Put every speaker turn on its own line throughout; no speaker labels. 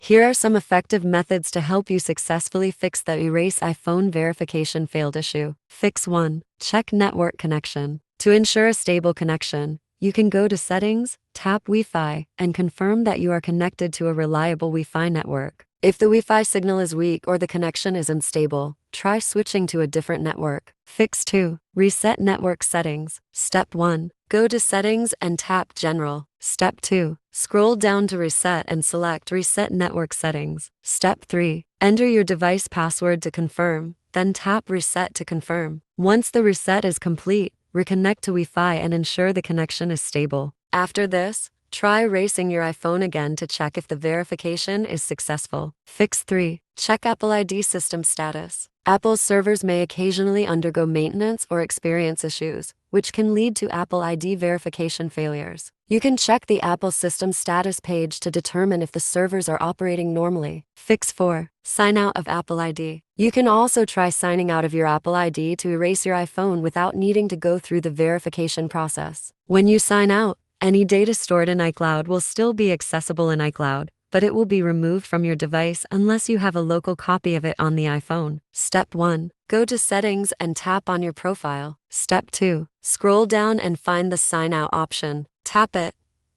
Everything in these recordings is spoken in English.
Here are some effective methods to help you successfully fix the Erase iPhone Verification Failed issue. Fix 1. Check network connection. To ensure a stable connection, you can go to Settings, tap Wi-Fi, and confirm that you are connected to a reliable Wi-Fi network. If the Wi-Fi signal is weak or the connection is unstable, try switching to a different network. Fix 2. Reset network settings. Step 1. Go to Settings and tap General. Step 2. Scroll down to Reset and select Reset Network Settings. Step 3. Enter your device password to confirm, then tap Reset to confirm. Once the reset is complete, reconnect to Wi-Fi and ensure the connection is stable. After this, try erasing your iPhone again to check if the verification is successful. Fix 3. Check Apple ID system status. Apple's servers may occasionally undergo maintenance or experience issues, which can lead to Apple ID verification failures. You can check the Apple system status page to determine if the servers are operating normally. Fix 4. Sign out of Apple ID. You can also try signing out of your Apple ID to erase your iPhone without needing to go through the verification process. When you sign out, any data stored in iCloud will still be accessible in iCloud, but it will be removed from your device unless you have a local copy of it on the iPhone. Step 1. Go to Settings and tap on your profile. Step 2. Scroll down and find the Sign Out option. Tap it.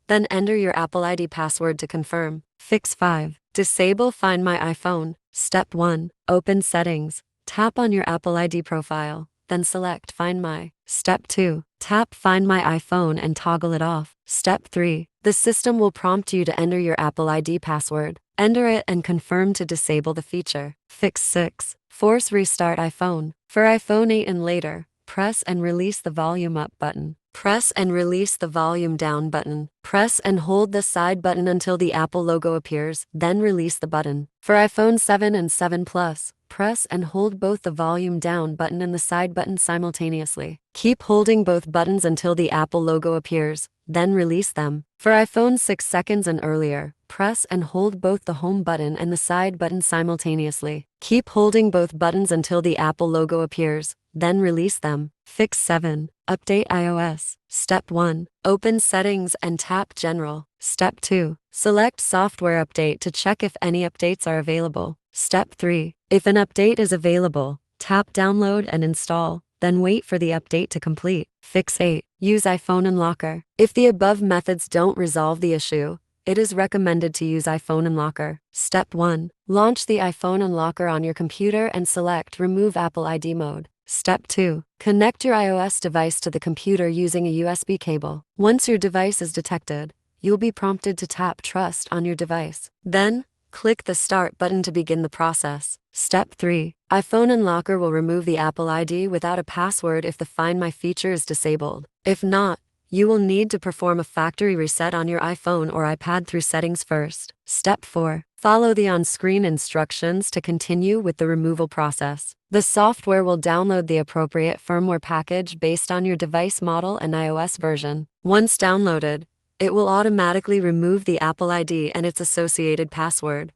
Then enter your Apple ID password to confirm. Fix 5. Disable Find My iPhone. Step 1. Open Settings. Tap on your Apple ID profile, then select Find My. Step 2. Tap Find My iPhone and toggle it off. Step 3. The system will prompt you to enter your Apple ID password. Enter it and confirm to disable the feature. Fix 6. Force Restart iPhone. For iPhone 8 and later, press and release the volume up button. Press and release the volume down button. Press and hold the side button until the Apple logo appears, then release the button. For iPhone 7 and 7 Plus, press and hold both the volume down button and the side button simultaneously. Keep holding both buttons until the Apple logo appears, then release them. For iPhone 6 seconds and earlier, press and hold both the home button and the side button simultaneously. Keep holding both buttons until the Apple logo appears, then release them. Fix 7. Update iOS. Step 1. Open Settings and tap General. Step 2. Select Software Update to check if any updates are available. Step 3. If an update is available, tap Download and install, then wait for the update to complete. Fix 8. Use iPhone Unlocker. If the above methods don't resolve the issue, it is recommended to use iPhone Unlocker. Step 1. Launch the iPhone Unlocker on your computer and select Remove Apple ID mode. Step 2. Connect your iOS device to the computer using a USB cable. Once your device is detected, you'll be prompted to tap Trust on your device. Then, click the Start button to begin the process. Step 3. iPhone Unlocker will remove the Apple ID without a password if the Find My feature is disabled. If not, you will need to perform a factory reset on your iPhone or iPad through Settings first. Step 4. Follow the on-screen instructions to continue with the removal process. The software will download the appropriate firmware package based on your device model and iOS version. Once downloaded, it will automatically remove the Apple ID and its associated password.